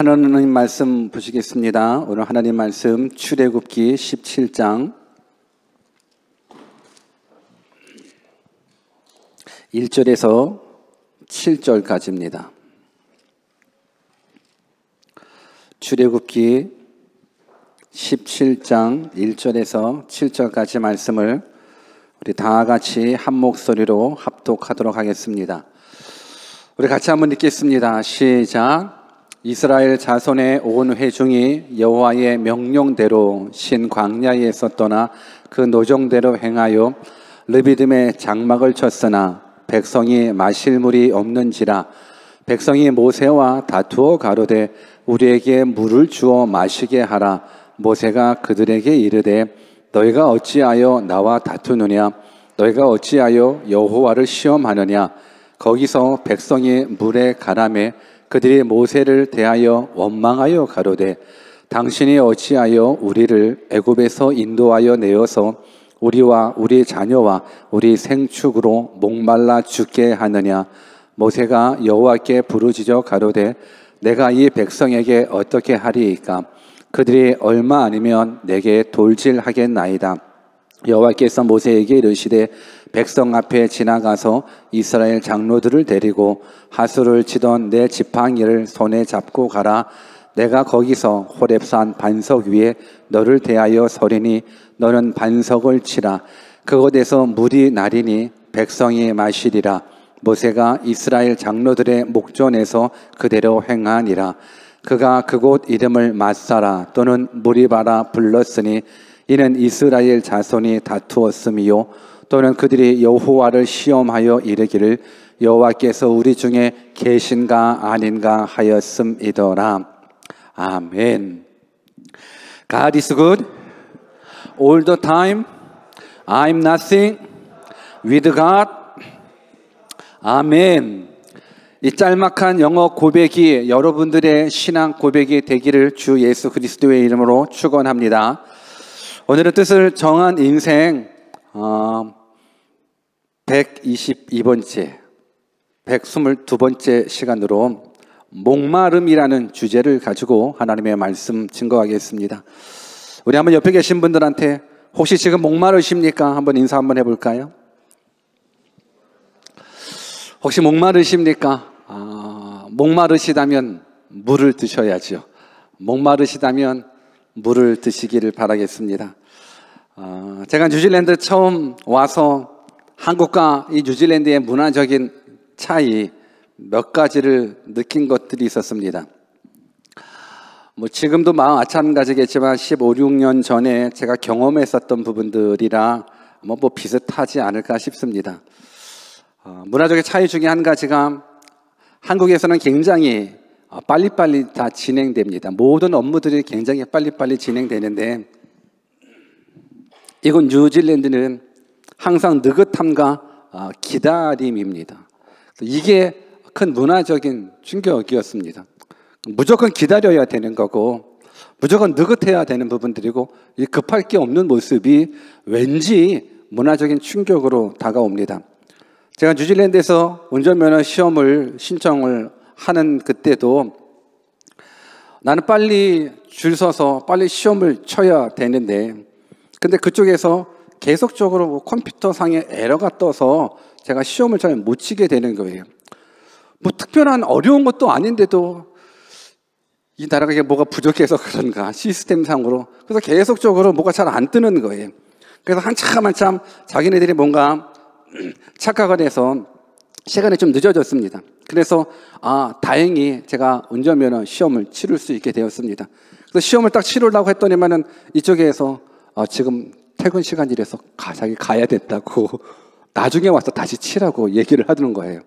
하나님 말씀 보시겠습니다. 오늘 하나님 말씀 출애굽기 17장 1절에서 7절까지입니다. 출애굽기 17장 1절에서 7절까지 말씀을 우리 다 같이 한 목소리로 합독하도록 하겠습니다. 우리 같이 한번 읽겠습니다. 시작. 이스라엘 자손의 온 회중이 여호와의 명령대로 신 광야에서 떠나 그 노정대로 행하여 르비딤에 장막을 쳤으나 백성이 마실 물이 없는지라. 백성이 모세와 다투어 가로되 우리에게 물을 주어 마시게 하라. 모세가 그들에게 이르되 너희가 어찌하여 나와 다투느냐? 너희가 어찌하여 여호와를 시험하느냐? 거기서 백성이 물에 가라매 그들이 모세를 대하여 원망하여 가로되 당신이 어찌하여 우리를 애굽에서 인도하여 내어서 우리와 우리 자녀와 우리 생축으로 목말라 죽게 하느냐? 모세가 여호와께 부르짖어 가로되 내가 이 백성에게 어떻게 하리이까? 그들이 얼마 아니면 내게 돌질하겠나이다. 여호와께서 모세에게 이르시되 백성 앞에 지나가서 이스라엘 장로들을 데리고 하수를 치던 내 지팡이를 손에 잡고 가라. 내가 거기서 호렙산 반석 위에 너를 대하여 서리니 너는 반석을 치라. 그곳에서 물이 나리니 백성이 마시리라. 모세가 이스라엘 장로들의 목전에서 그대로 행하니라. 그가 그곳 이름을 마사라 또는 무리바라 불렀으니 이는 이스라엘 자손이 다투었음이요 또는 그들이 여호와를 시험하여 이르기를 여호와께서 우리 중에 계신가 아닌가 하였음이더라. 아멘. God is good all the time. I'm nothing with God. 아멘. 이 짤막한 영어 고백이 여러분들의 신앙 고백이 되기를 주 예수 그리스도의 이름으로 축원합니다. 오늘의 뜻을 정한 인생 122번째, 122번째 시간으로 목마름이라는 주제를 가지고 하나님의 말씀 증거하겠습니다. 우리 한번 옆에 계신 분들한테 혹시 지금 목마르십니까? 한번 인사 한번 해볼까요? 혹시 목마르십니까? 목마르시다면 물을 드셔야죠. 목마르시다면 물을 드시기를 바라겠습니다. 제가 뉴질랜드 처음 와서 한국과 이 뉴질랜드의 문화적인 차이 몇 가지를 느낀 것들이 있었습니다. 지금도 마찬가지겠지만 15, 16년 전에 제가 경험했었던 부분들이라 비슷하지 않을까 싶습니다. 문화적인 차이 중에 한 가지가 한국에서는 굉장히 빨리빨리 다 진행됩니다. 모든 업무들이 굉장히 빨리빨리 진행되는데 이곳 뉴질랜드는 항상 느긋함과 기다림입니다. 이게 큰 문화적인 충격이었습니다. 무조건 기다려야 되는 거고 무조건 느긋해야 되는 부분들이고 이 급할 게 없는 모습이 왠지 문화적인 충격으로 다가옵니다. 제가 뉴질랜드에서 운전면허 시험을 신청을 하는 그때도 나는 빨리 줄 서서 빨리 시험을 쳐야 되는데 근데 그쪽에서 계속적으로 컴퓨터상에 에러가 떠서 제가 시험을 잘 못 치게 되는 거예요. 특별한 어려운 것도 아닌데도 이 나라가 뭐가 부족해서 그런가 시스템상으로 그래서 계속적으로 뭐가 잘 안 뜨는 거예요. 그래서 한참 자기네들이 뭔가 착각을 해서 시간이 좀 늦어졌습니다. 그래서 다행히 제가 운전면허 시험을 치를 수 있게 되었습니다. 그래서 시험을 딱 치르려고 했더니만은 이쪽에서 지금 퇴근 시간이라서 자기 가야 된다고 나중에 와서 다시 치라고 얘기를 하는 거예요.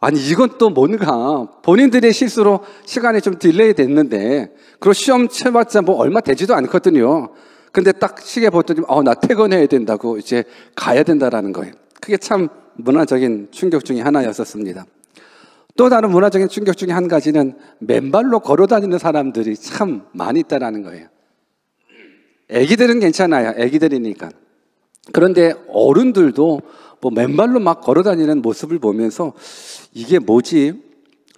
아니 이건 또 뭔가 본인들의 실수로 시간이 좀 딜레이 됐는데 그리고 시험 쳐봤자 얼마 되지도 않거든요. 근데 딱 시계 보더니 나 퇴근해야 된다고 이제 가야 된다라는 거예요. 그게 참 문화적인 충격 중에 하나였었습니다. 또 다른 문화적인 충격 중에 한 가지는 맨발로 걸어 다니는 사람들이 참 많이 있다라는 거예요. 애기들은 괜찮아요. 애기들이니까. 그런데 어른들도 맨발로 막 걸어 다니는 모습을 보면서 이게 뭐지?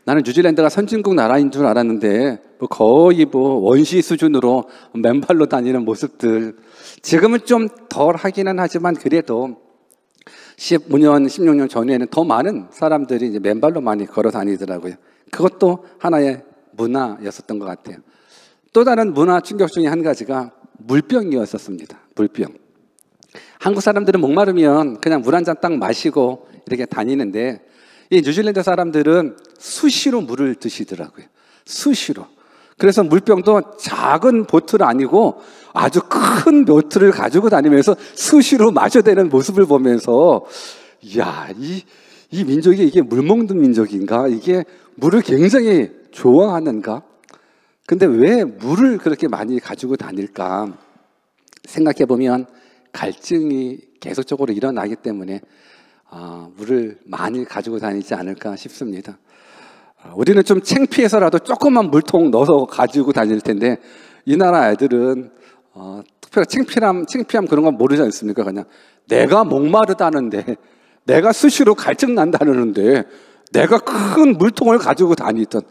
나는 뉴질랜드가 선진국 나라인 줄 알았는데 뭐 거의 뭐 원시 수준으로 맨발로 다니는 모습들, 지금은 좀 덜 하기는 하지만 그래도 15년, 16년 전에는 더 많은 사람들이 이제 맨발로 많이 걸어 다니더라고요. 그것도 하나의 문화였었던 것 같아요. 또 다른 문화 충격 중에 한 가지가 물병이었었습니다. 물병. 한국 사람들은 목마르면 그냥 물 한 잔 딱 마시고 이렇게 다니는데, 이 뉴질랜드 사람들은 수시로 물을 드시더라고요. 수시로. 그래서 물병도 작은 보틀 아니고 아주 큰 보틀을 가지고 다니면서 수시로 마셔야 되는 모습을 보면서, 이야, 이 민족이 이게 물 먹는 민족인가? 이게 물을 굉장히 좋아하는가? 근데 왜 물을 그렇게 많이 가지고 다닐까? 생각해 보면 갈증이 계속적으로 일어나기 때문에 물을 많이 가지고 다니지 않을까 싶습니다. 우리는 좀 창피해서라도 조그만 물통 넣어서 가지고 다닐 텐데, 이 나라 애들은 특별히 창피함 그런 건 모르지 않습니까? 그냥 내가 목마르다는데, 내가 수시로 갈증 난다는데 내가 큰 물통을 가지고 다니던,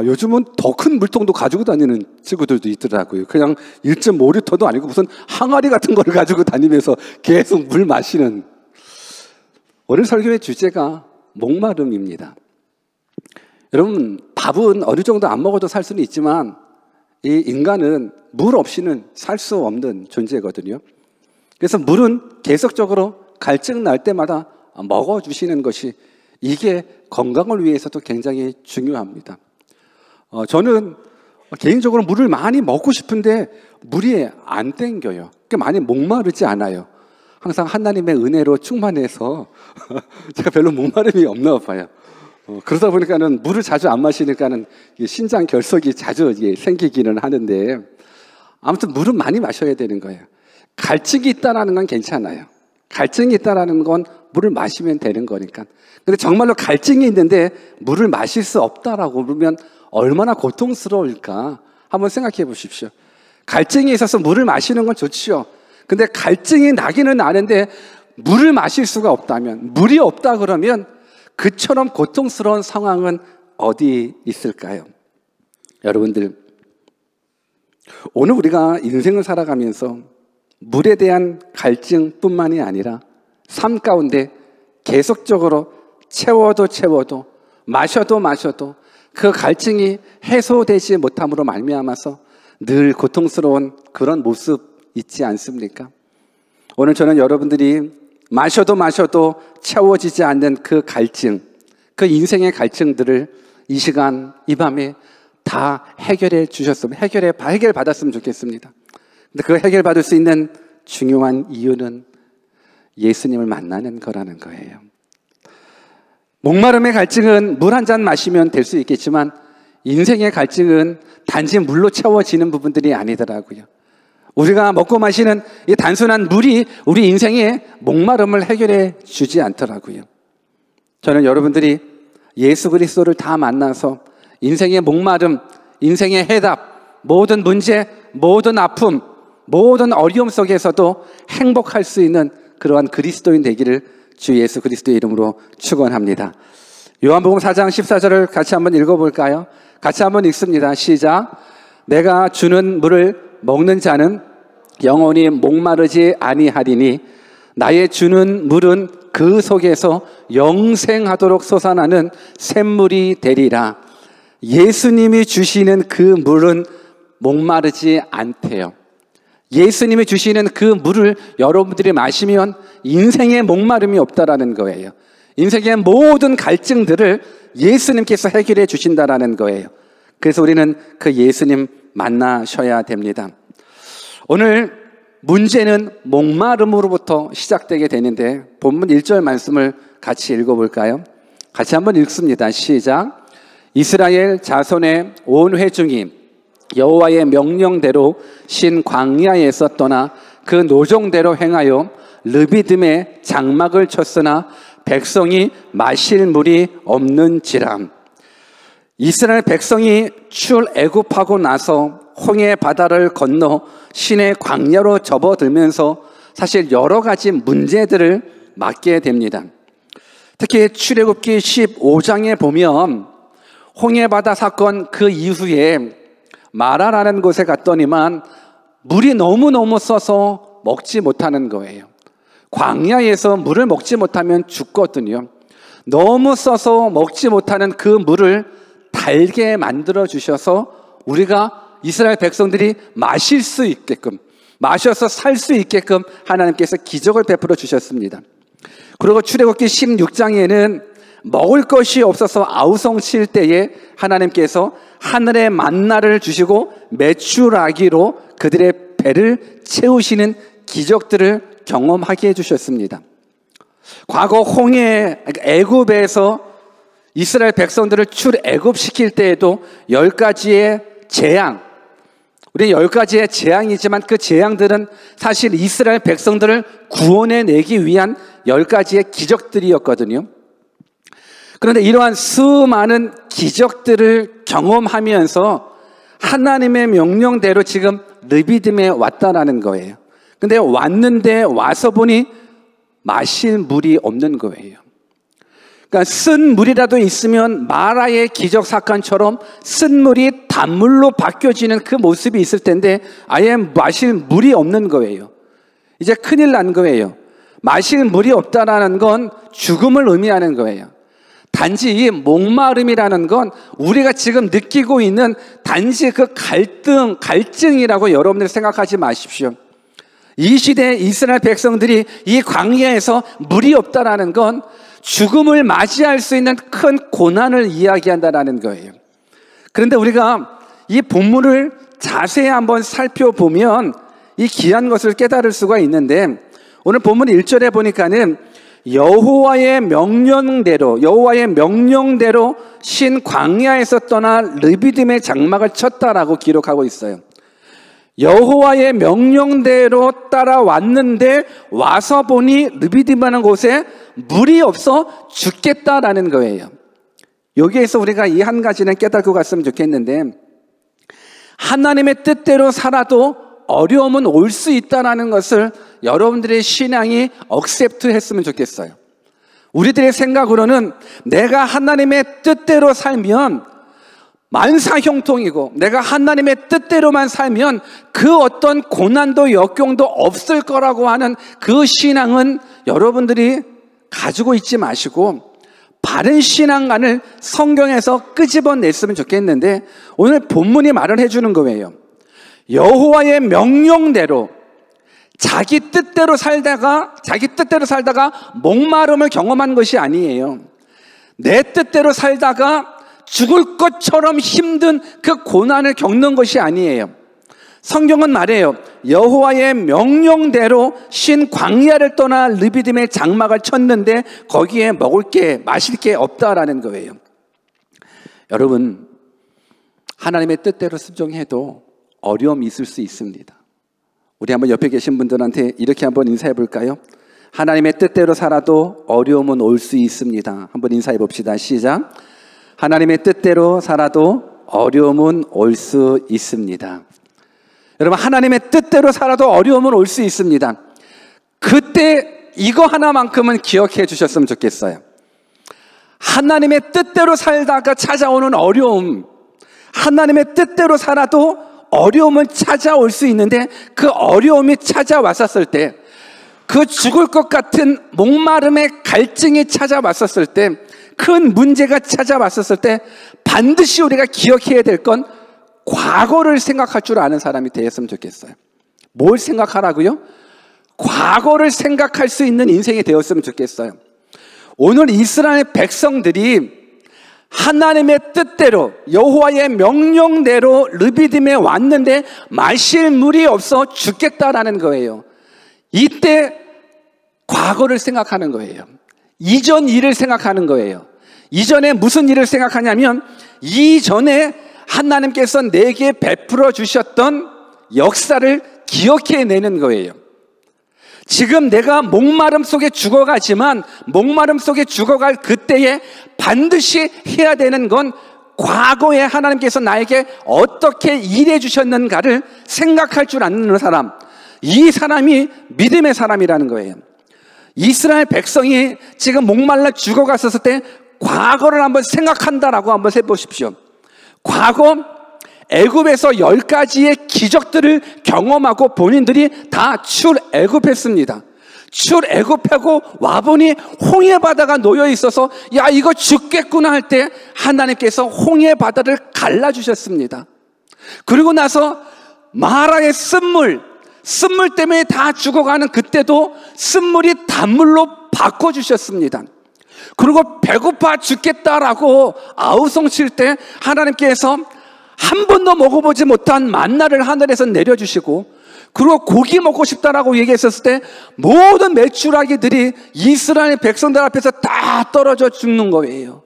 요즘은 더 큰 물통도 가지고 다니는 친구들도 있더라고요. 그냥 1.5리터도 아니고 무슨 항아리 같은 걸 가지고 다니면서 계속 물 마시는. 오늘 설교의 주제가 목마름입니다. 여러분, 밥은 어느 정도 안 먹어도 살 수는 있지만 이 인간은 물 없이는 살 수 없는 존재거든요. 그래서 물은 계속적으로 갈증 날 때마다 먹어주시는 것이, 이게 건강을 위해서도 굉장히 중요합니다. 저는 개인적으로 물을 많이 먹고 싶은데 물이 안 땡겨요. 많이 목마르지 않아요. 항상 하나님의 은혜로 충만해서 제가 별로 목마름이 없나 봐요. 그러다 보니까는 물을 자주 안 마시니까는 신장 결석이 자주 생기기는 하는데, 아무튼 물은 많이 마셔야 되는 거예요. 갈증이 있다라는 건 괜찮아요. 갈증이 있다라는 건 물을 마시면 되는 거니까. 근데 정말로 갈증이 있는데 물을 마실 수 없다라고 그러면 얼마나 고통스러울까 한번 생각해 보십시오. 갈증이 있어서 물을 마시는 건 좋지요. 근데 갈증이 나기는 나는데 물을 마실 수가 없다면, 물이 없다 그러면 그처럼 고통스러운 상황은 어디 있을까요? 여러분들, 오늘 우리가 인생을 살아가면서 물에 대한 갈증뿐만이 아니라 삶 가운데 계속적으로 채워도 마셔도 그 갈증이 해소되지 못함으로 말미암아서 늘 고통스러운 그런 모습 있지 않습니까? 오늘 저는 여러분들이 마셔도 채워지지 않는 그 갈증, 그 인생의 갈증들을 이 시간, 이 밤에 다 해결해 주셨으면, 해결받았으면 좋겠습니다. 근데 그 해결받을 수 있는 중요한 이유는 예수님을 만나는 거라는 거예요. 목마름의 갈증은 물 한 잔 마시면 될 수 있겠지만, 인생의 갈증은 단지 물로 채워지는 부분들이 아니더라고요. 우리가 먹고 마시는 이 단순한 물이 우리 인생의 목마름을 해결해 주지 않더라고요. 저는 여러분들이 예수 그리스도를 다 만나서 인생의 목마름, 인생의 해답, 모든 문제, 모든 아픔, 모든 어려움 속에서도 행복할 수 있는 그러한 그리스도인 되기를 주 예수 그리스도의 이름으로 축원합니다. 요한복음 4장 14절을 같이 한번 읽어볼까요? 같이 한번 읽습니다. 시작. 내가 주는 물을 먹는 자는 영원히 목마르지 아니하리니 나의 주는 물은 그 속에서 영생하도록 솟아나는 샘물이 되리라. 예수님이 주시는 그 물은 목마르지 않대요. 예수님이 주시는 그 물을 여러분들이 마시면 인생의 목마름이 없다라는 거예요. 인생의 모든 갈증들을 예수님께서 해결해 주신다라는 거예요. 그래서 우리는 그 예수님 만나셔야 됩니다. 오늘 문제는 목마름으로부터 시작되게 되는데, 본문 1절 말씀을 같이 읽어볼까요? 같이 한번 읽습니다. 시작. 이스라엘 자손의 온 회중이 여호와의 명령대로 신 광야에서 떠나 그 노종대로 행하여 르비딤에 장막을 쳤으나 백성이 마실 물이 없는지라. 이스라엘 백성이 출애굽하고 나서 홍해 바다를 건너 신의 광야로 접어들면서 사실 여러 가지 문제들을 맞게 됩니다. 특히 출애굽기 15장에 보면 홍해바다 사건 그 이후에 마라라는 곳에 갔더니만 물이 너무너무 써서 먹지 못하는 거예요. 광야에서 물을 먹지 못하면 죽거든요. 너무 써서 먹지 못하는 그 물을 달게 만들어 주셔서 우리가 이스라엘 백성들이 마실 수 있게끔, 마셔서 살 수 있게끔 하나님께서 기적을 베풀어 주셨습니다. 그리고 출애굽기 16장에는 먹을 것이 없어서 아우성칠 때에 하나님께서 하늘의 만나를 주시고 메추라기로 그들의 배를 채우시는 기적들을 경험하게 해주셨습니다. 과거 홍해 애굽에서 이스라엘 백성들을 출애굽시킬 때에도 10가지의 재앙, 우리 10가지의 재앙이지만 그 재앙들은 사실 이스라엘 백성들을 구원해내기 위한 10가지의 기적들이었거든요. 그런데 이러한 수많은 기적들을 경험하면서 하나님의 명령대로 지금 르비딤에 왔다라는 거예요. 근데 왔는데 와서 보니 마실 물이 없는 거예요. 그러니까 쓴 물이라도 있으면 마라의 기적 사건처럼 쓴 물이 단물로 바뀌어지는 그 모습이 있을 텐데 아예 마실 물이 없는 거예요. 이제 큰일 난 거예요. 마실 물이 없다라는 건 죽음을 의미하는 거예요. 단지 이 목마름이라는 건 우리가 지금 느끼고 있는 단지 그 갈증이라고 여러분들 생각하지 마십시오. 이 시대 이스라엘 백성들이 이 광야에서 물이 없다라는 건 죽음을 맞이할 수 있는 큰 고난을 이야기한다라는 거예요. 그런데 우리가 이 본문을 자세히 한번 살펴보면 이 귀한 것을 깨달을 수가 있는데 오늘 본문 1절에 보니까는 여호와의 명령대로 신 광야에서 떠나 르비딤의 장막을 쳤다라고 기록하고 있어요. 여호와의 명령대로 따라왔는데 와서 보니 르비딤이라는 곳에 물이 없어 죽겠다라는 거예요. 여기에서 우리가 이 한 가지는 깨닫고 갔으면 좋겠는데 하나님의 뜻대로 살아도 어려움은 올 수 있다는 것을 여러분들의 신앙이 억셉트 했으면 좋겠어요. 우리들의 생각으로는 내가 하나님의 뜻대로 살면 만사형통이고 내가 하나님의 뜻대로만 살면 그 어떤 고난도 역경도 없을 거라고 하는 그 신앙은 여러분들이 가지고 있지 마시고 바른 신앙관을 성경에서 끄집어냈으면 좋겠는데 오늘 본문이 말을 해주는 거예요. 여호와의 명령대로 자기 뜻대로 살다가 목마름을 경험한 것이 아니에요. 내 뜻대로 살다가 죽을 것처럼 힘든 그 고난을 겪는 것이 아니에요. 성경은 말해요. 여호와의 명령대로 신 광야를 떠나 르비딤의 장막을 쳤는데 거기에 먹을 게 마실 게 없다라는 거예요. 여러분, 하나님의 뜻대로 순종해도 어려움이 있을 수 있습니다. 우리 한번 옆에 계신 분들한테 이렇게 한번 인사해 볼까요? 하나님의 뜻대로 살아도 어려움은 올 수 있습니다. 한번 인사해 봅시다. 시작. 하나님의 뜻대로 살아도 어려움은 올 수 있습니다. 여러분, 하나님의 뜻대로 살아도 어려움은 올 수 있습니다. 그때 이거 하나만큼은 기억해 주셨으면 좋겠어요. 하나님의 뜻대로 살다가 찾아오는 어려움, 하나님의 뜻대로 살아도 어려움은 찾아올 수 있는데 그 어려움이 찾아왔었을 때, 그 죽을 것 같은 목마름의 갈증이 찾아왔었을 때, 큰 문제가 찾아왔었을 때 반드시 우리가 기억해야 될 건 과거를 생각할 줄 아는 사람이 되었으면 좋겠어요. 뭘 생각하라고요? 과거를 생각할 수 있는 인생이 되었으면 좋겠어요. 오늘 이스라엘 백성들이 하나님의 뜻대로 여호와의 명령대로 르비딤에 왔는데 마실 물이 없어 죽겠다라는 거예요. 이때 과거를 생각하는 거예요. 이전 일을 생각하는 거예요. 이전에 무슨 일을 생각하냐면 이전에 하나님께서 내게 베풀어 주셨던 역사를 기억해내는 거예요. 지금 내가 목마름 속에 죽어가지만 목마름 속에 죽어갈 그때에 반드시 해야 되는 건 과거에 하나님께서 나에게 어떻게 일해 주셨는가를 생각할 줄 아는 사람, 이 사람이 믿음의 사람이라는 거예요. 이스라엘 백성이 지금 목말라 죽어갔었을 때 과거를 한번 생각한다라고 한번 해보십시오. 과거 애굽에서 10가지의 기적들을 경험하고 본인들이 다 출애굽했습니다. 출애굽하고 와보니 홍해 바다가 놓여 있어서 야 이거 죽겠구나 할 때 하나님께서 홍해 바다를 갈라주셨습니다. 그리고 나서 마라의 쓴물 때문에 다 죽어가는 그때도 쓴물이 단물로 바꿔주셨습니다. 그리고 배고파 죽겠다라고 아우성칠 때 하나님께서 한 번도 먹어보지 못한 만나를 하늘에서 내려주시고, 그리고 고기 먹고 싶다라고 얘기했었을 때 모든 메추라기들이 이스라엘 백성들 앞에서 다 떨어져 죽는 거예요.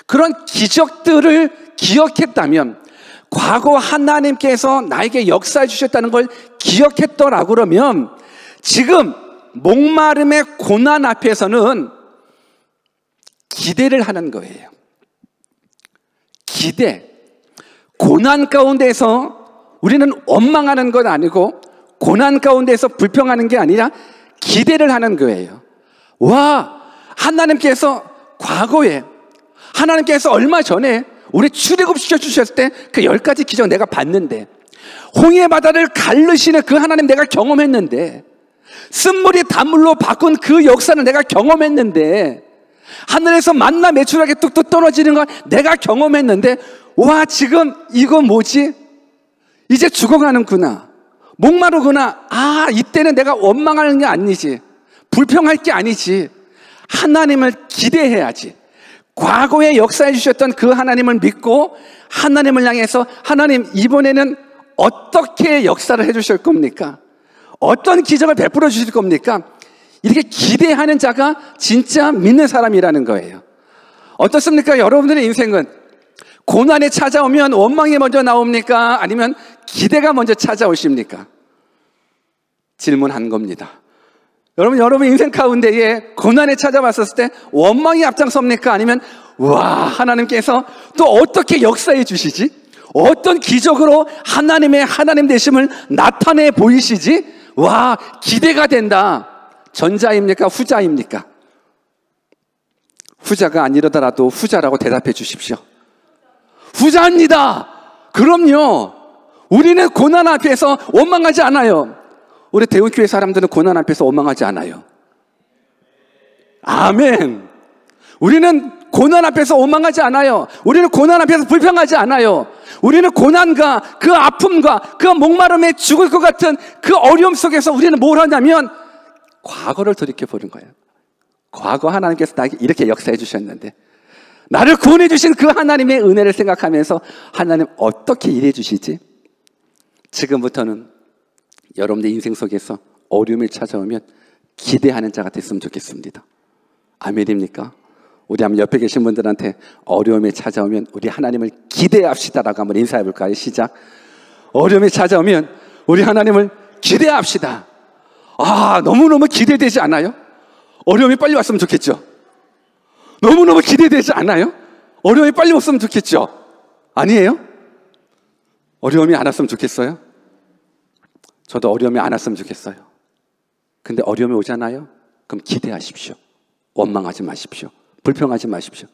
그런 기적들을 기억했다면, 과거 하나님께서 나에게 역사해 주셨다는 걸 기억했더라고 그러면 지금 목마름의 고난 앞에서는 기대를 하는 거예요. 기대. 고난 가운데서 우리는 원망하는 건 아니고, 고난 가운데서 불평하는 게 아니라 기대를 하는 거예요. 와, 하나님께서 과거에, 하나님께서 얼마 전에 우리 출애굽시켜 주셨을 때 그 10가지 기적 내가 봤는데, 홍해 바다를 갈르시는 그 하나님 내가 경험했는데, 쓴물이 단물로 바꾼 그 역사는 내가 경험했는데, 하늘에서 만나 메추라기 뚝뚝 떨어지는 건 내가 경험했는데, 와, 지금 이거 뭐지? 이제 죽어가는구나, 목마르구나. 아, 이때는 내가 원망하는 게 아니지, 불평할 게 아니지, 하나님을 기대해야지. 과거에 역사해 주셨던 그 하나님을 믿고 하나님을 향해서 하나님 이번에는 어떻게 역사를 해 주실 겁니까? 어떤 기적을 베풀어 주실 겁니까? 이렇게 기대하는 자가 진짜 믿는 사람이라는 거예요. 어떻습니까? 여러분들의 인생은 고난이 찾아오면 원망이 먼저 나옵니까? 아니면 기대가 먼저 찾아오십니까? 질문한 겁니다. 여러분 인생 가운데에 고난이 찾아왔었을 때 원망이 앞장섭니까? 아니면 와, 하나님께서 또 어떻게 역사해 주시지? 어떤 기적으로 하나님의 하나님 되심을 나타내 보이시지? 와, 기대가 된다. 전자입니까? 후자입니까? 후자가 아니더라도 후자라고 대답해 주십시오. 후자입니다. 그럼요. 우리는 고난 앞에서 원망하지 않아요. 우리 대운교회 사람들은 고난 앞에서 원망하지 않아요. 아멘. 우리는 고난 앞에서 원망하지 않아요. 우리는 고난 앞에서 불평하지 않아요. 우리는 고난과 그 아픔과 그 목마름에 죽을 것 같은 그 어려움 속에서 우리는 뭘 하냐면 과거를 돌이켜보는 거예요. 과거 하나님께서 나에게 이렇게 역사해 주셨는데, 나를 구원해 주신 그 하나님의 은혜를 생각하면서 하나님 어떻게 일해 주시지? 지금부터는 여러분들 인생 속에서 어려움이 찾아오면 기대하는 자가 됐으면 좋겠습니다. 아멘입니까? 우리 한번 옆에 계신 분들한테 어려움이 찾아오면 우리 하나님을 기대합시다라고 한번 인사해 볼까요? 시작. 어려움이 찾아오면 우리 하나님을 기대합시다. 아, 너무너무 기대되지 않아요? 어려움이 빨리 왔으면 좋겠죠? 너무너무 기대되지 않아요? 어려움이 빨리 왔으면 좋겠죠? 아니에요? 어려움이 안 왔으면 좋겠어요? 저도 어려움이 안 왔으면 좋겠어요. 근데 어려움이 오잖아요? 그럼 기대하십시오. 원망하지 마십시오. 불평하지 마십시오.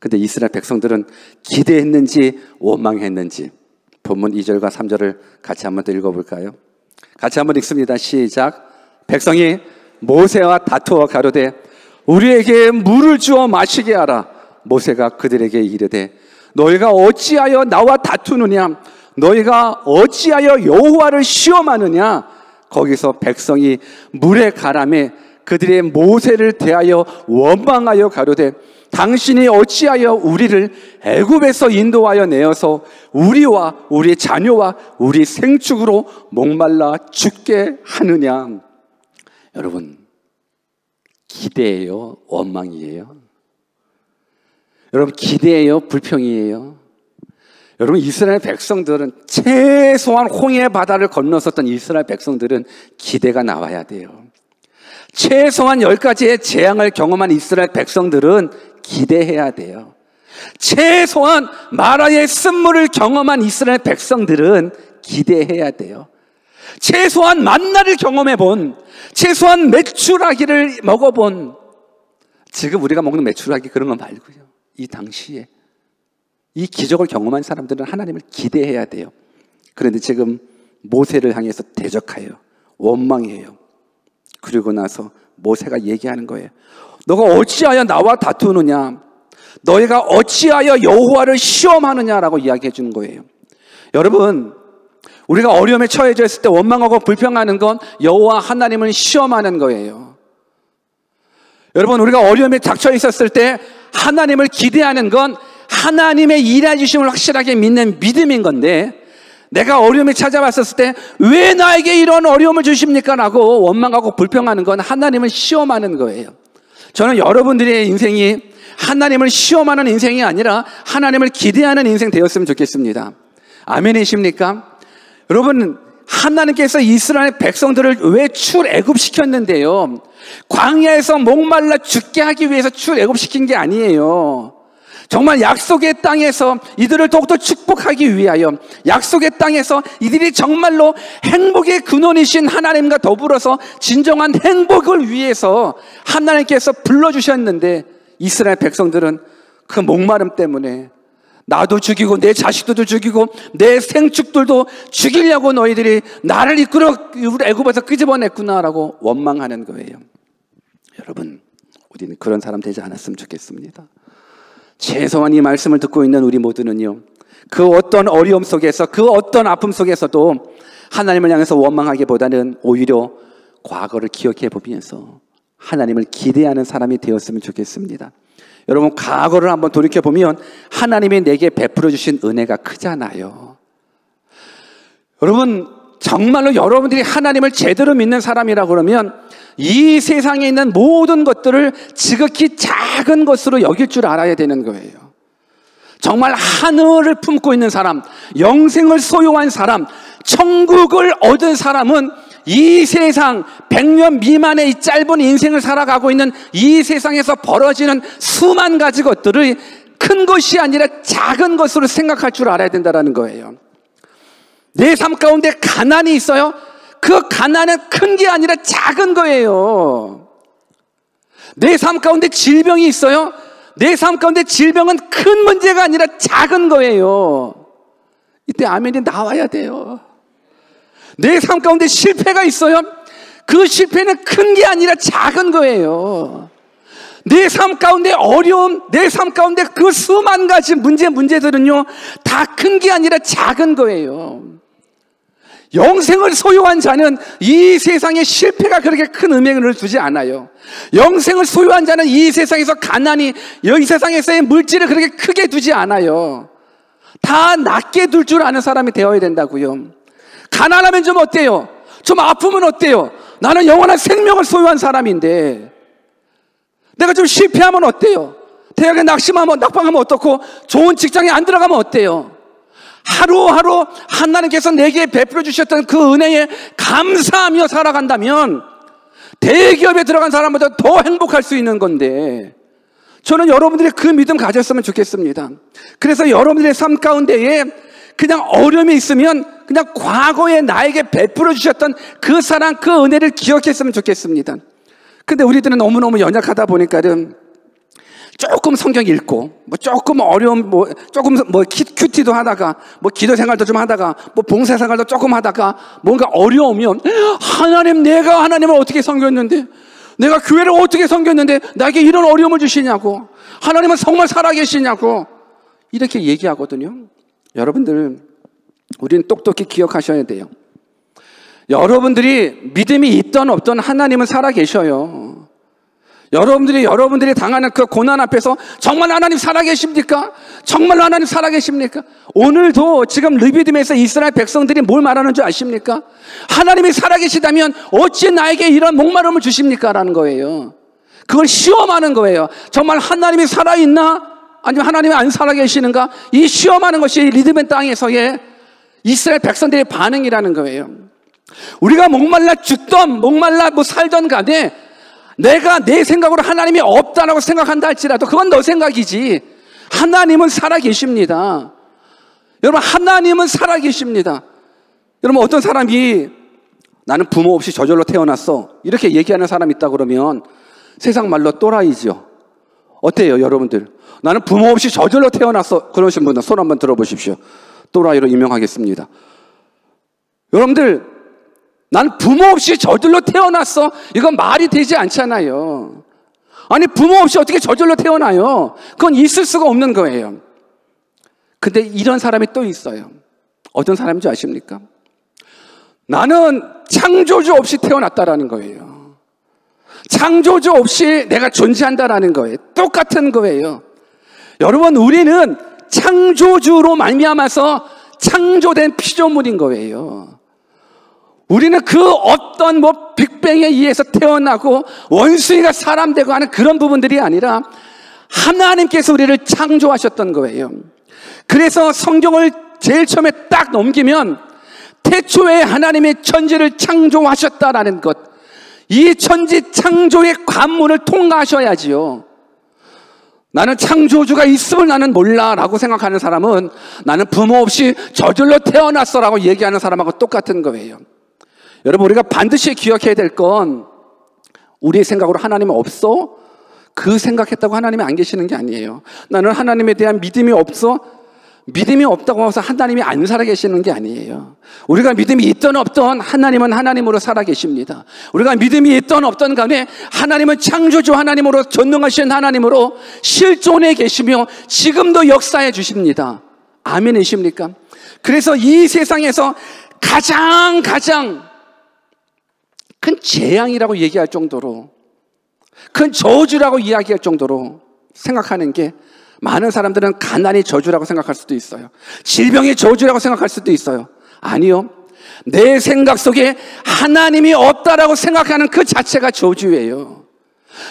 근데 이스라엘 백성들은 기대했는지 원망했는지 본문 2절과 3절을 같이 한번 더 읽어볼까요? 같이 한번 읽습니다. 시작. 백성이 모세와 다투어 가로되 우리에게 물을 주어 마시게 하라. 모세가 그들에게 이르되 너희가 어찌하여 나와 다투느냐? 너희가 어찌하여 여호와를 시험하느냐? 거기서 백성이 물에 가라매 그들의 모세를 대하여 원망하여 가로되 당신이 어찌하여 우리를 애굽에서 인도하여 내어서 우리와 우리 자녀와 우리 생축으로 목말라 죽게 하느냐? 여러분, 기대예요? 원망이에요? 여러분, 기대예요? 불평이에요? 여러분, 이스라엘 백성들은 최소한 홍해 바다를 건넜었던 이스라엘 백성들은 기대가 나와야 돼요. 최소한 10가지의 재앙을 경험한 이스라엘 백성들은 기대해야 돼요. 최소한 마라의 쓴물을 경험한 이스라엘 백성들은 기대해야 돼요. 최소한 만나를 경험해본, 최소한 메추라기를 먹어본, 지금 우리가 먹는 메추라기 그런 거 말고요. 이 당시에 이 기적을 경험한 사람들은 하나님을 기대해야 돼요. 그런데 지금 모세를 향해서 대적해요. 원망해요. 그리고 나서 모세가 얘기하는 거예요. 너가 어찌하여 나와 다투느냐? 너희가 어찌하여 여호와를 시험하느냐라고 이야기해 주는 거예요. 여러분, 우리가 어려움에 처해져 있을 때 원망하고 불평하는 건 여호와 하나님을 시험하는 거예요. 여러분, 우리가 어려움에 닥쳐 있었을 때 하나님을 기대하는 건 하나님의 일해 주심을 확실하게 믿는 믿음인 건데, 내가 어려움이 찾아왔었을 때 왜 나에게 이런 어려움을 주십니까? 라고 원망하고 불평하는 건 하나님을 시험하는 거예요. 저는 여러분들의 인생이 하나님을 시험하는 인생이 아니라 하나님을 기대하는 인생 되었으면 좋겠습니다. 아멘이십니까? 여러분, 하나님께서 이스라엘 백성들을 왜 출애굽시켰는데요? 광야에서 목말라 죽게 하기 위해서 출애굽시킨 게 아니에요. 정말 약속의 땅에서 이들을 더욱더 축복하기 위하여, 약속의 땅에서 이들이 정말로 행복의 근원이신 하나님과 더불어서 진정한 행복을 위해서 하나님께서 불러주셨는데, 이스라엘 백성들은 그 목마름 때문에 나도 죽이고 내 자식들도 죽이고 내 생축들도 죽이려고 너희들이 나를 이끌어 애굽에서 끄집어냈구나라고 원망하는 거예요. 여러분, 우리는 그런 사람 되지 않았으면 좋겠습니다. 최소한 이 말씀을 듣고 있는 우리 모두는요, 그 어떤 어려움 속에서, 그 어떤 아픔 속에서도 하나님을 향해서 원망하기보다는 오히려 과거를 기억해 보면서 하나님을 기대하는 사람이 되었으면 좋겠습니다. 여러분, 과거를 한번 돌이켜보면 하나님이 내게 베풀어 주신 은혜가 크잖아요. 여러분, 정말로 여러분들이 하나님을 제대로 믿는 사람이라 그러면 이 세상에 있는 모든 것들을 지극히 작은 것으로 여길 줄 알아야 되는 거예요. 정말 하늘을 품고 있는 사람, 영생을 소유한 사람, 천국을 얻은 사람은 이 세상 100년 미만의 이 짧은 인생을 살아가고 있는 이 세상에서 벌어지는 수만 가지 것들을 큰 것이 아니라 작은 것으로 생각할 줄 알아야 된다는 거예요. 내 삶 가운데 가난이 있어요? 그 가난은 큰 게 아니라 작은 거예요. 내 삶 가운데 질병이 있어요? 내 삶 가운데 질병은 큰 문제가 아니라 작은 거예요. 이때 아멘이 나와야 돼요. 내 삶 가운데 실패가 있어요? 그 실패는 큰 게 아니라 작은 거예요. 내 삶 가운데 어려움, 내 삶 가운데 그 수만 가지 문제들은요, 다 큰 게 아니라 작은 거예요. 영생을 소유한 자는 이 세상에 실패가 그렇게 큰 의미를 두지 않아요. 영생을 소유한 자는 이 세상에서 가난이, 이 세상에서의 물질을 그렇게 크게 두지 않아요. 다 낮게 둘 줄 아는 사람이 되어야 된다고요. 가난하면 좀 어때요? 좀 아프면 어때요? 나는 영원한 생명을 소유한 사람인데, 내가 좀 실패하면 어때요? 대학에 낙방하면 어떻고, 좋은 직장에 안 들어가면 어때요? 하루하루 하나님께서 내게 베풀어 주셨던 그 은혜에 감사하며 살아간다면 대기업에 들어간 사람보다 더 행복할 수 있는 건데, 저는 여러분들이 그 믿음 가졌으면 좋겠습니다. 그래서 여러분들의 삶 가운데에 그냥 어려움이 있으면 그냥 과거에 나에게 베풀어 주셨던 그 사랑, 그 은혜를 기억했으면 좋겠습니다. 근데 우리들은 너무너무 연약하다 보니까는 조금 성경 읽고, 조금 어려운, 조금 큐티도 하다가, 기도 생활도 좀 하다가, 봉사 생활도 조금 하다가, 뭔가 어려우면, 하나님, 내가 하나님을 어떻게 섬겼는데, 내가 교회를 어떻게 섬겼는데, 나에게 이런 어려움을 주시냐고, 하나님은 정말 살아계시냐고, 이렇게 얘기하거든요. 여러분들, 우리는 똑똑히 기억하셔야 돼요. 여러분들이 믿음이 있던 없던 하나님은 살아계셔요. 여러분들이 당하는 그 고난 앞에서 정말 하나님 살아계십니까? 정말 하나님 살아계십니까? 오늘도 지금 르비딤에서 이스라엘 백성들이 뭘 말하는 줄 아십니까? 하나님이 살아계시다면 어찌 나에게 이런 목마름을 주십니까? 라는 거예요. 그걸 시험하는 거예요. 정말 하나님이 살아있나? 아니면 하나님이 안 살아계시는가? 이 시험하는 것이 리드맨 땅에서의 이스라엘 백성들의 반응이라는 거예요. 우리가 목말라 죽던, 목말라 살던 간에 내가 내 생각으로 하나님이 없다라고 생각한다 할지라도 그건 너 생각이지. 하나님은 살아계십니다. 여러분, 하나님은 살아계십니다. 여러분, 어떤 사람이 나는 부모 없이 저절로 태어났어 이렇게 얘기하는 사람이 있다 그러면 세상 말로 또라이죠. 어때요, 여러분들? 나는 부모 없이 저절로 태어났어. 그러신 분들 손 한번 들어보십시오. 또라이로 임명하겠습니다. 여러분들, 난 부모 없이 저절로 태어났어. 이건 말이 되지 않잖아요. 아니, 부모 없이 어떻게 저절로 태어나요? 그건 있을 수가 없는 거예요. 근데 이런 사람이 또 있어요. 어떤 사람인지 아십니까? 나는 창조주 없이 태어났다라는 거예요. 창조주 없이 내가 존재한다라는 거예요. 똑같은 거예요. 여러분, 우리는 창조주로 말미암아서 창조된 피조물인 거예요. 우리는 그 어떤 빅뱅에 의해서 태어나고 원숭이가 사람 되고 하는 그런 부분들이 아니라 하나님께서 우리를 창조하셨던 거예요. 그래서 성경을 제일 처음에 딱 넘기면 태초에 하나님의 천지를 창조하셨다라는 것, 이 천지 창조의 관문을 통과하셔야지요. 나는 창조주가 있음을 나는 몰라 라고 생각하는 사람은 나는 부모 없이 저절로 태어났어 라고 얘기하는 사람하고 똑같은 거예요. 여러분, 우리가 반드시 기억해야 될 건 우리의 생각으로 하나님은 없어? 그 생각했다고 하나님이 안 계시는 게 아니에요. 나는 하나님에 대한 믿음이 없어? 믿음이 없다고 해서 하나님이 안 살아계시는 게 아니에요. 우리가 믿음이 있든 없든 하나님은 하나님으로 살아계십니다. 우리가 믿음이 있든 없든 간에 하나님은 창조주 하나님으로 전능하신 하나님으로 실존해 계시며 지금도 역사해 주십니다. 아멘이십니까? 그래서 이 세상에서 가장 큰 재앙이라고 얘기할 정도로, 큰 저주라고 이야기할 정도로 생각하는 게, 많은 사람들은 가난이 저주라고 생각할 수도 있어요. 질병이 저주라고 생각할 수도 있어요. 아니요. 내 생각 속에 하나님이 없다라고 생각하는 그 자체가 저주예요.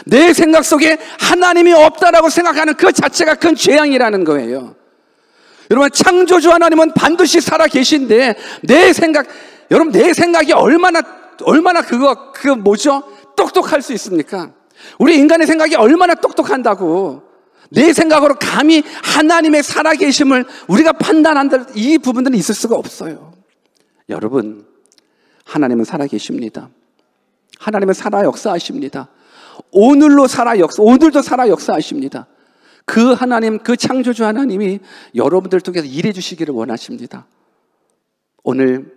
내 생각 속에 하나님이 없다라고 생각하는 그 자체가 큰 재앙이라는 거예요. 여러분, 창조주 하나님은 반드시 살아 계신데 여러분, 내 생각이 얼마나 똑똑할 수 있습니까? 우리 인간의 생각이 얼마나 똑똑한다고. 내 생각으로 감히 하나님의 살아계심을 우리가 판단한다, 이 부분들은 있을 수가 없어요. 여러분, 하나님은 살아계십니다. 하나님은 살아 역사하십니다. 오늘도 살아 역사하십니다. 그 하나님, 그 창조주 하나님이 여러분들 통해서 일해 주시기를 원하십니다. 오늘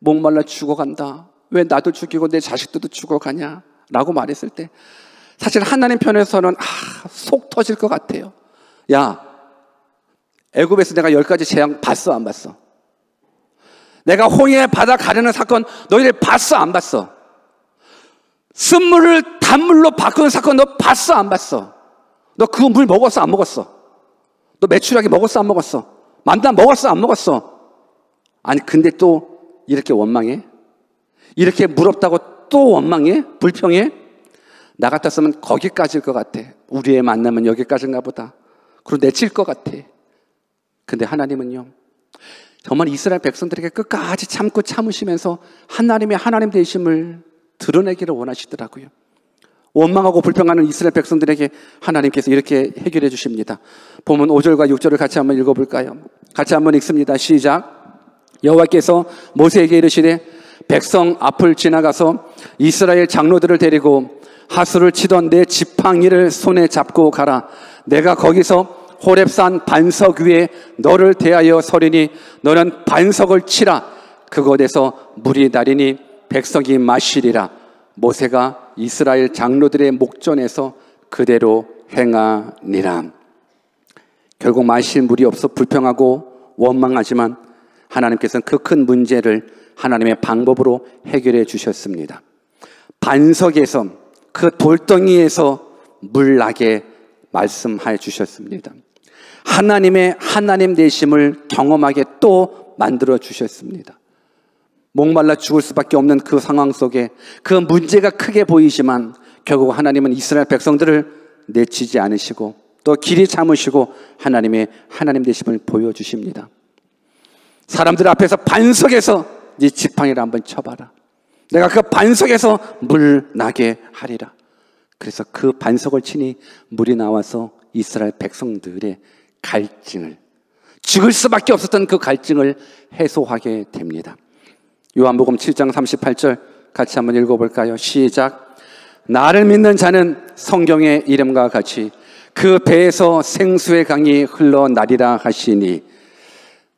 목말라 죽어간다, 왜 나도 죽이고 내 자식들도 죽어가냐 라고 말했을 때 사실 하나님 편에서는 속 터질 것 같아요. 야, 애굽에서 내가 10가지 재앙 봤어, 안 봤어? 내가 홍해 바다 가르는 사건 너희들 봤어, 안 봤어? 쓴물을 단물로 바꾸는 사건 너 봤어, 안 봤어? 너 그 물 먹었어, 안 먹었어? 너 메추라기 먹었어, 안 먹었어? 만난 먹었어, 안 먹었어? 아니, 근데 또 이렇게 원망해? 이렇게 무럽다고 또 원망해? 불평해? 나 같았으면 거기까지일 것 같아. 우리의 만남은 여기까지인가 보다. 그리고 내칠 것 같아. 근데 하나님은요, 정말 이스라엘 백성들에게 끝까지 참고 참으시면서 하나님의 하나님 되심을 드러내기를 원하시더라고요. 원망하고 불평하는 이스라엘 백성들에게 하나님께서 이렇게 해결해 주십니다. 보면 5절과 6절을 같이 한번 읽어볼까요? 같이 한번 읽습니다. 시작. 여호와께서 모세에게 이르시되 백성 앞을 지나가서 이스라엘 장로들을 데리고 하수를 치던 내 지팡이를 손에 잡고 가라. 내가 거기서 호렙산 반석 위에 너를 대하여 서리니 너는 반석을 치라. 그곳에서 물이 나리니 백성이 마시리라. 모세가 이스라엘 장로들의 목전에서 그대로 행하니라. 결국 마실 물이 없어 불평하고 원망하지만 하나님께서는 그 큰 문제를 하나님의 방법으로 해결해 주셨습니다. 반석에서, 그 돌덩이에서 물 나게 말씀해 주셨습니다. 하나님의 하나님 되심을 경험하게 또 만들어 주셨습니다. 목말라 죽을 수밖에 없는 그 상황 속에 그 문제가 크게 보이지만 결국 하나님은 이스라엘 백성들을 내치지 않으시고 또 길이 참으시고 하나님의 하나님 되심을 보여주십니다. 사람들 앞에서 반석에서 네 지팡이를 한번 쳐봐라. 내가 그 반석에서 물 나게 하리라. 그래서 그 반석을 치니 물이 나와서 이스라엘 백성들의 갈증을, 죽을 수밖에 없었던 그 갈증을 해소하게 됩니다. 요한복음 7장 38절 같이 한번 읽어볼까요? 시작. 나를 믿는 자는 성경의 이름과 같이 그 배에서 생수의 강이 흘러나리라 하시니,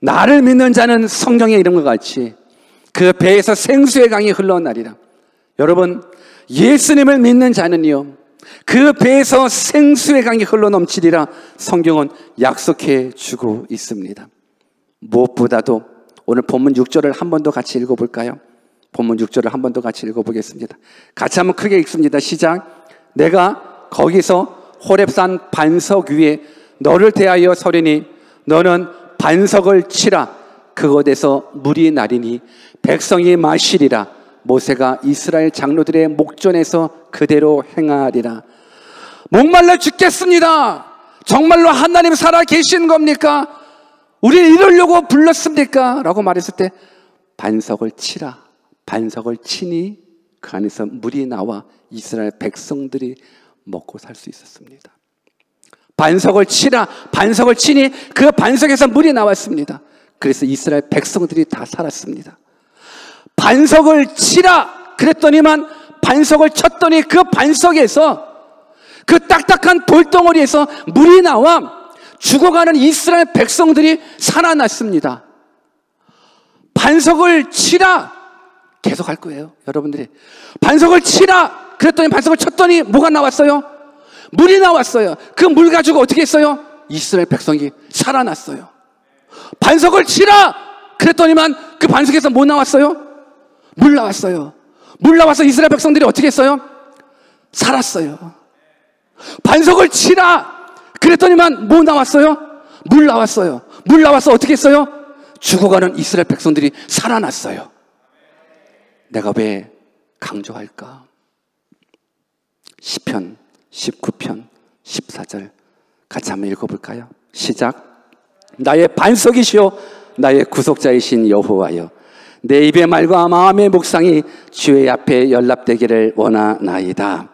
나를 믿는 자는 성경의 이름과 같이 그 배에서 생수의 강이 흘러나리라. 여러분, 예수님을 믿는 자는요, 그 배에서 생수의 강이 흘러넘치리라 성경은 약속해 주고 있습니다. 무엇보다도 오늘 본문 6절을 한 번 더 같이 읽어볼까요? 본문 6절을 한 번 더 같이 읽어보겠습니다. 같이 한번 크게 읽습니다. 시작. 내가 거기서 호렙산 반석 위에 너를 대하여 서리니 너는 반석을 치라. 그곳에서 물이 나리니 백성이 마시리라. 모세가 이스라엘 장로들의 목전에서 그대로 행하리라. 목말라 죽겠습니다. 정말로 하나님 살아 계신 겁니까? 우리를 이러려고 불렀습니까? 라고 말했을 때 반석을 치라. 반석을 치니 그 안에서 물이 나와 이스라엘 백성들이 먹고 살 수 있었습니다. 반석을 치라. 반석을 치니 그 반석에서 물이 나왔습니다. 그래서 이스라엘 백성들이 다 살았습니다. 반석을 치라 그랬더니만 반석을 쳤더니 그 반석에서, 그 딱딱한 돌덩어리에서 물이 나와 죽어가는 이스라엘 백성들이 살아났습니다. 반석을 치라 계속 할 거예요. 여러분들이 반석을 치라 그랬더니 반석을 쳤더니 뭐가 나왔어요? 물이 나왔어요. 그 물 가지고 어떻게 했어요? 이스라엘 백성이 살아났어요. 반석을 치라 그랬더니만 그 반석에서 뭐 나왔어요? 물 나왔어요. 물 나와서 이스라엘 백성들이 어떻게 했어요? 살았어요. 반석을 치라 그랬더니만 뭐 나왔어요? 물 나왔어요. 물 나와서 어떻게 했어요? 죽어가는 이스라엘 백성들이 살아났어요. 내가 왜 강조할까? 시편 19편 14절 같이 한번 읽어볼까요? 시작. 나의 반석이시오 나의 구속자이신 여호와여, 내 입의 말과 마음의 묵상이 주의 앞에 연락되기를 원하나이다.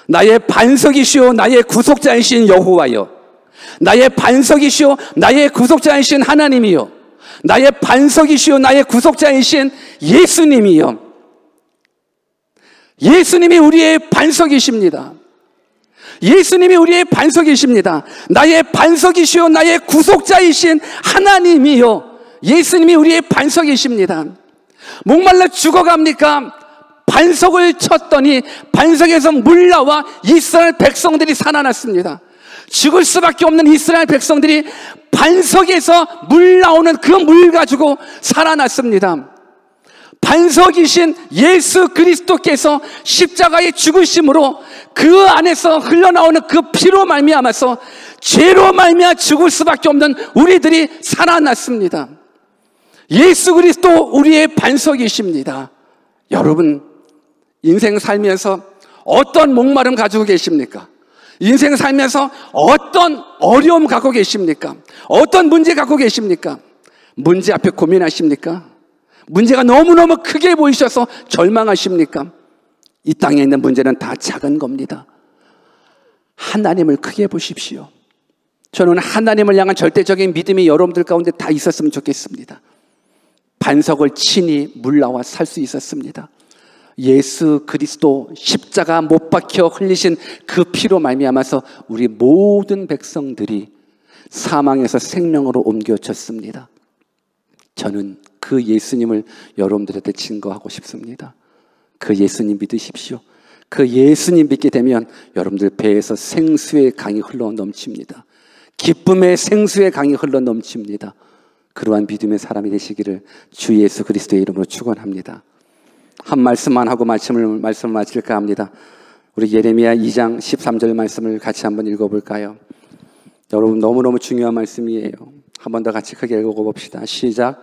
나의 반석이시오 나의 구속자이신 여호와여, 나의 반석이시오 나의 구속자이신 하나님이요, 나의 반석이시오 나의 구속자이신 예수님이요. 예수님이 우리의 반석이십니다. 예수님이 우리의 반석이십니다. 나의 반석이시오 나의 구속자이신 하나님이요, 예수님이 우리의 반석이십니다. 목말라 죽어갑니까? 반석을 쳤더니 반석에서 물 나와 이스라엘 백성들이 살아났습니다. 죽을 수밖에 없는 이스라엘 백성들이 반석에서 물 나오는 그 물 가지고 살아났습니다. 반석이신 예수 그리스도께서 십자가의 죽으심으로 그 안에서 흘러나오는 그 피로 말미암아서 죄로 말미암아 죽을 수밖에 없는 우리들이 살아났습니다. 예수 그리스도 우리의 반석이십니다. 여러분, 인생 살면서 어떤 목마름 가지고 계십니까? 인생 살면서 어떤 어려움 갖고 계십니까? 어떤 문제 갖고 계십니까? 문제 앞에 고민하십니까? 문제가 너무너무 크게 보이셔서 절망하십니까? 이 땅에 있는 문제는 다 작은 겁니다. 하나님을 크게 보십시오. 저는 하나님을 향한 절대적인 믿음이 여러분들 가운데 다 있었으면 좋겠습니다. 반석을 치니 물 나와 살 수 있었습니다. 예수 그리스도 십자가 못 박혀 흘리신 그 피로 말미암아서 우리 모든 백성들이 사망에서 생명으로 옮겨졌습니다. 저는 그 예수님을 여러분들한테 증거하고 싶습니다. 그 예수님 믿으십시오. 그 예수님 믿게 되면 여러분들 배에서 생수의 강이 흘러 넘칩니다. 기쁨의 생수의 강이 흘러 넘칩니다. 그러한 믿음의 사람이 되시기를 주 예수 그리스도의 이름으로 축원합니다. 한 말씀만 하고 말씀을 마칠까 합니다. 우리 예레미야 2장 13절 말씀을 같이 한번 읽어볼까요? 여러분, 너무너무 중요한 말씀이에요. 한 번 더 같이 크게 읽어봅시다. 시작.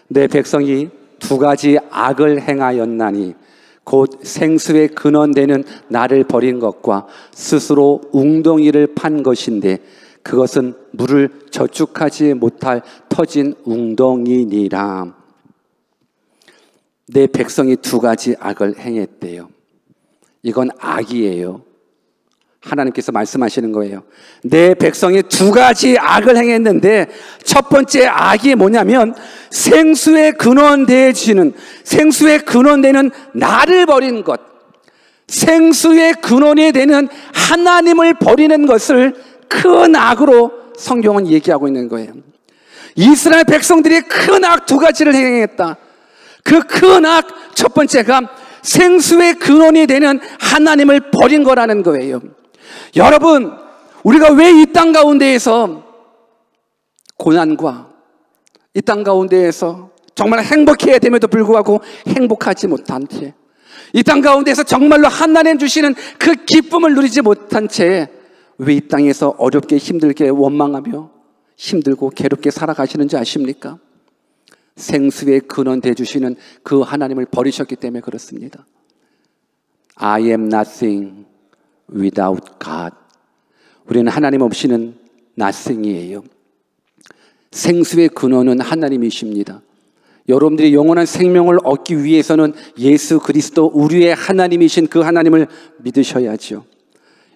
내 백성이 두 가지 악을 행하였나니 곧 생수의 근원되는 나를 버린 것과 스스로 웅덩이를 판 것인데 그것은 물을 저축하지 못할 터진 웅덩이니라. 내 백성이 두 가지 악을 행했대요. 이건 악이에요. 하나님께서 말씀하시는 거예요. 내 백성이 두 가지 악을 행했는데 첫 번째 악이 뭐냐면 생수의 근원되어지는, 생수의 근원되는 나를 버린 것, 생수의 근원이 되는 하나님을 버리는 것을 큰 악으로 성경은 얘기하고 있는 거예요. 이스라엘 백성들이 큰 악 두 가지를 행했다. 그 큰 악 첫 번째가 생수의 근원이 되는 하나님을 버린 거라는 거예요. 여러분, 우리가 왜 이 땅 가운데에서 고난과 이 땅 가운데에서 정말 행복해야 됨에도 불구하고 행복하지 못한 채, 이 땅 가운데서 정말로 하나님 주시는 그 기쁨을 누리지 못한 채 왜 이 땅에서 어렵게 힘들게 원망하며 힘들고 괴롭게 살아가시는지 아십니까? 생수의 근원 되주시는 그 하나님을 버리셨기 때문에 그렇습니다. I am nothing without God. 우리는 하나님 없이는 nothing이에요. 생수의 근원은 하나님이십니다. 여러분들이 영원한 생명을 얻기 위해서는 예수 그리스도 우리의 하나님이신 그 하나님을 믿으셔야죠.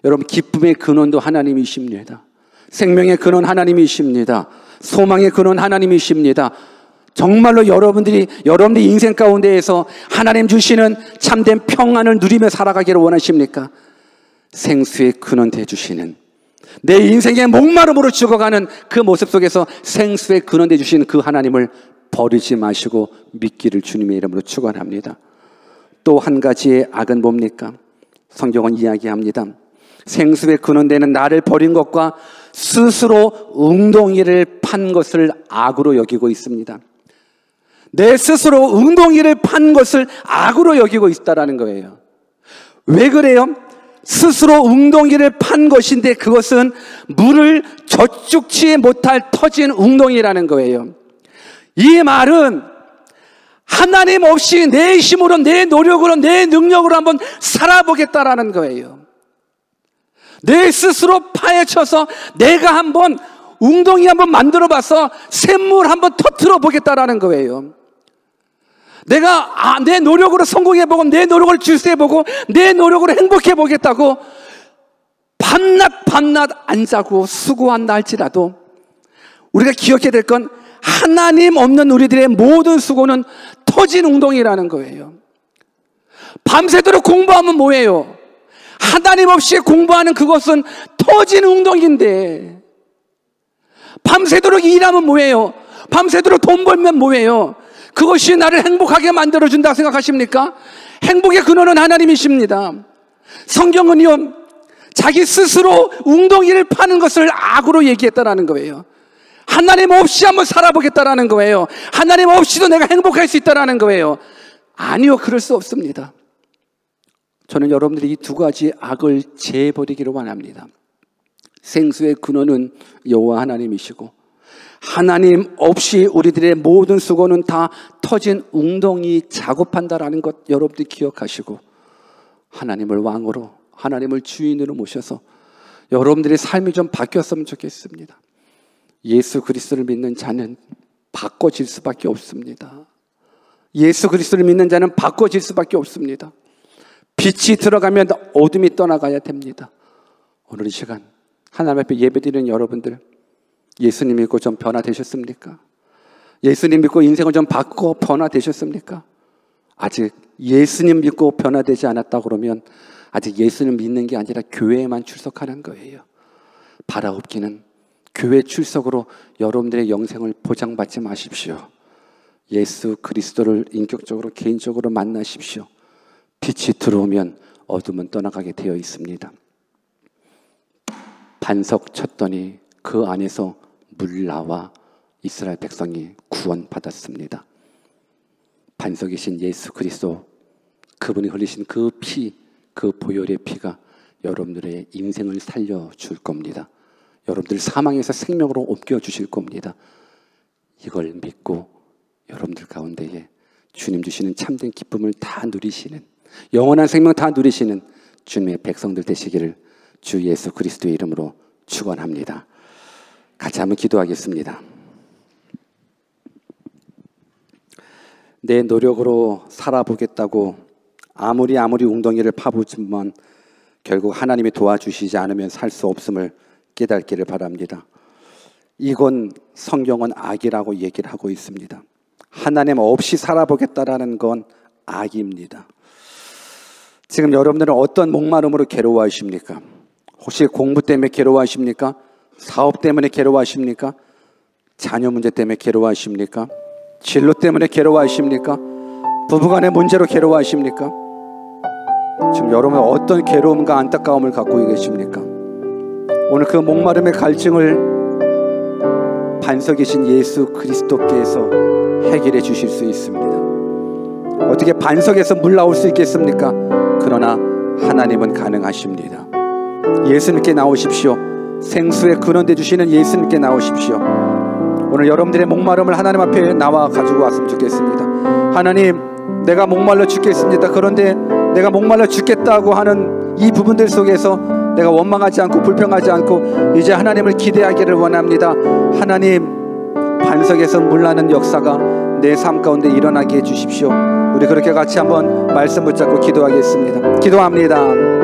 여러분, 기쁨의 근원도 하나님이십니다. 생명의 근원 하나님이십니다. 소망의 근원 하나님이십니다. 정말로 여러분들이 인생 가운데에서 하나님 주시는 참된 평안을 누리며 살아가기를 원하십니까? 생수의 근원 되주시는, 내 인생의 목마름으로 죽어가는 그 모습 속에서 생수의 근원 되주시는 그 하나님을 버리지 마시고 믿기를 주님의 이름으로 축원합니다. 또 한 가지의 악은 뭡니까? 성경은 이야기합니다. 생수의 근원되는 나를 버린 것과 스스로 웅덩이를 판 것을 악으로 여기고 있습니다. 내 스스로 웅덩이를 판 것을 악으로 여기고 있다라는 거예요. 왜 그래요? 스스로 웅덩이를 판 것인데 그것은 물을 저축치 못할 터진 웅덩이라는 거예요. 이 말은 하나님 없이 내 힘으로, 내 노력으로, 내 능력으로 한번 살아보겠다라는 거예요. 내 스스로 파헤쳐서 내가 한번 웅덩이 한번 만들어 봐서 샘물 한번 터뜨려 보겠다라는 거예요. 내가 내 노력으로 성공해보고 내 노력을 출세해보고 내 노력으로 행복해보겠다고 밤낮 안 자고 수고한다 할지라도 우리가 기억해야 될 건 하나님 없는 우리들의 모든 수고는 터진 웅덩이라는 거예요. 밤새도록 공부하면 뭐예요? 하나님 없이 공부하는 그것은 터진 웅덩이인데, 밤새도록 일하면 뭐예요? 밤새도록 돈 벌면 뭐예요? 그것이 나를 행복하게 만들어준다고 생각하십니까? 행복의 근원은 하나님이십니다. 성경은요, 자기 스스로 웅덩이를 파는 것을 악으로 얘기했다라는 거예요. 하나님 없이 한번 살아보겠다라는 거예요. 하나님 없이도 내가 행복할 수 있다라는 거예요. 아니요, 그럴 수 없습니다. 저는 여러분들이 이 두 가지 악을 제해버리기를 원합니다. 생수의 근원은 여호와 하나님이시고, 하나님 없이 우리들의 모든 수고는 다 터진 웅덩이 작업한다라는 것 여러분들이 기억하시고, 하나님을 왕으로, 하나님을 주인으로 모셔서 여러분들의 삶이 좀 바뀌었으면 좋겠습니다. 예수 그리스도를 믿는 자는 바꿔질 수밖에 없습니다. 예수 그리스도를 믿는 자는 바꿔질 수밖에 없습니다. 빛이 들어가면 어둠이 떠나가야 됩니다. 오늘 이 시간 하나님 앞에 예배드리는 여러분들, 예수님 믿고 좀 변화되셨습니까? 예수님 믿고 인생을 좀 바꾸고 변화되셨습니까? 아직 예수님 믿고 변화되지 않았다 그러면 아직 예수님 믿는 게 아니라 교회에만 출석하는 거예요. 바라옵기는 교회 출석으로 여러분들의 영생을 보장받지 마십시오. 예수 그리스도를 인격적으로 개인적으로 만나십시오. 빛이 들어오면 어둠은 떠나가게 되어 있습니다. 반석 쳤더니 그 안에서 물 나와 이스라엘 백성이 구원받았습니다. 반석이신 예수 그리스도, 그분이 흘리신 그 피, 그 보혈의 피가 여러분들의 인생을 살려줄 겁니다. 여러분들 사망에서 생명으로 옮겨주실 겁니다. 이걸 믿고 여러분들 가운데에 주님 주시는 참된 기쁨을 다 누리시는, 영원한 생명 다 누리시는 주님의 백성들 되시기를 주 예수 그리스도의 이름으로 축원합니다. 같이 한번 기도하겠습니다. 내 노력으로 살아보겠다고 아무리 웅덩이를 파보지만 결국 하나님이 도와주시지 않으면 살 수 없음을 깨닫기를 바랍니다. 이건 성경은 악이라고 얘기를 하고 있습니다. 하나님 없이 살아보겠다라는 건 악입니다. 지금 여러분들은 어떤 목마름으로 괴로워하십니까? 혹시 공부 때문에 괴로워하십니까? 사업 때문에 괴로워하십니까? 자녀 문제 때문에 괴로워하십니까? 진로 때문에 괴로워하십니까? 부부간의 문제로 괴로워하십니까? 지금 여러분 어떤 괴로움과 안타까움을 갖고 계십니까? 오늘 그 목마름의 갈증을 반석이신 예수 그리스도께서 해결해 주실 수 있습니다. 어떻게 반석에서 물 나올 수 있겠습니까? 그러나 하나님은 가능하십니다. 예수님께 나오십시오. 생수의 근원돼 주시는 예수님께 나오십시오. 오늘 여러분들의 목마름을 하나님 앞에 나와 가지고 왔으면 좋겠습니다. 하나님, 내가 목말라 죽겠습니다. 그런데 내가 목말라 죽겠다고 하는 이 부분들 속에서 내가 원망하지 않고 불평하지 않고 이제 하나님을 기대하기를 원합니다. 하나님, 반석에서 물나는 역사가 내 삶 가운데 일어나게 해주십시오. 우리 그렇게 같이 한번 말씀 붙잡고 기도하겠습니다. 기도합니다.